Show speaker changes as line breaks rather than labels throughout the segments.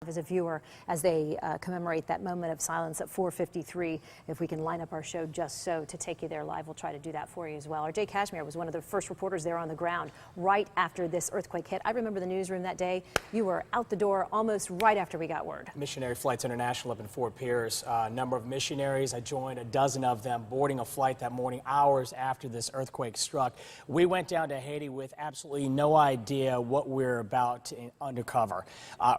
as a viewer as they commemorate that moment of silence at 4:53. If we can line up our show just so to take you there live, we'll try to do that for you as well. Our Jay Cashmere was one of the first reporters there on the ground right after this earthquake hit. I remember the newsroom that day. You were out the door almost right after we got word.
Missionary Flights International up in Fort Pierce. A number of missionaries. I joined a dozen of them boarding a flight that morning, hours after this earthquake struck. We went down to Haiti with absolutely no idea what we're about to uncover.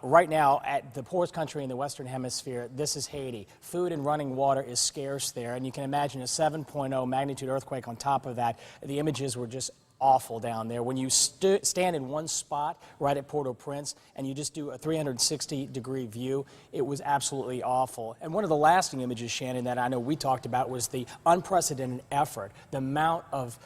Right now, at the poorest country in the Western Hemisphere, this is Haiti. Food and running water is scarce there, and you can imagine a 7.0 magnitude earthquake on top of that. The images were just awful down there. When you stand in one spot right at Port-au-Prince and you just do a 360-degree view, it was absolutely awful. And one of the lasting images, Shannon, that I know we talked about was the unprecedented effort, the amount of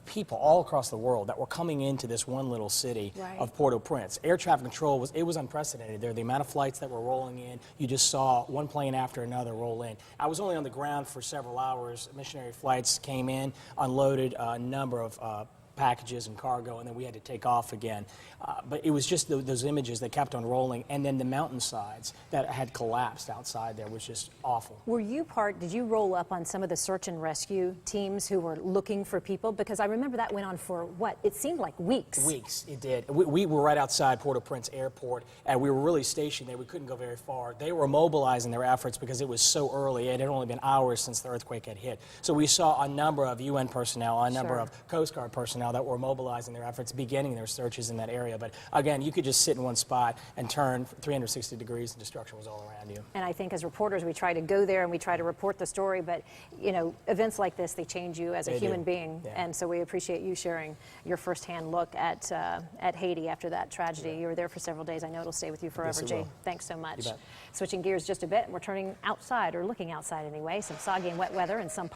people all across the world that were coming into this one little city of Port-au-Prince. Air traffic control was unprecedented there. The amount of flights that were rolling in, you just saw one plane after another roll in. I was only on the ground for several hours. Missionary flights came in, unloaded a number of packages and cargo, and then we had to take off again. But it was just those images that kept on rolling, and then the mountainsides that had collapsed outside there was just awful.
Were you did you roll up on some of the search and rescue teams who were looking for people? Because I remember that went on for, what, it seemed like weeks.
Weeks, it did. We were right outside Port-au-Prince Airport, and we were really stationed there. We couldn't go very far. They were mobilizing their efforts because it was so early. It had only been hours since the earthquake had hit. So we saw a number of UN personnel, a number of Coast Guard personnel that were mobilizing their efforts, beginning their searches in that area. But again, you could just sit in one spot and turn 360 degrees and destruction was all around you. And
I think as reporters, we try to go there and we try to report the story, but you know, events like this, they change you as a human being. Yeah. And so we appreciate you sharing your firsthand look at Haiti after that tragedy. You were there for several days. I know it'll stay with you forever.
Yes,
Jay, thanks so much. Switching gears just a bit, we're turning outside, or looking outside anyway, some soggy and wet weather and some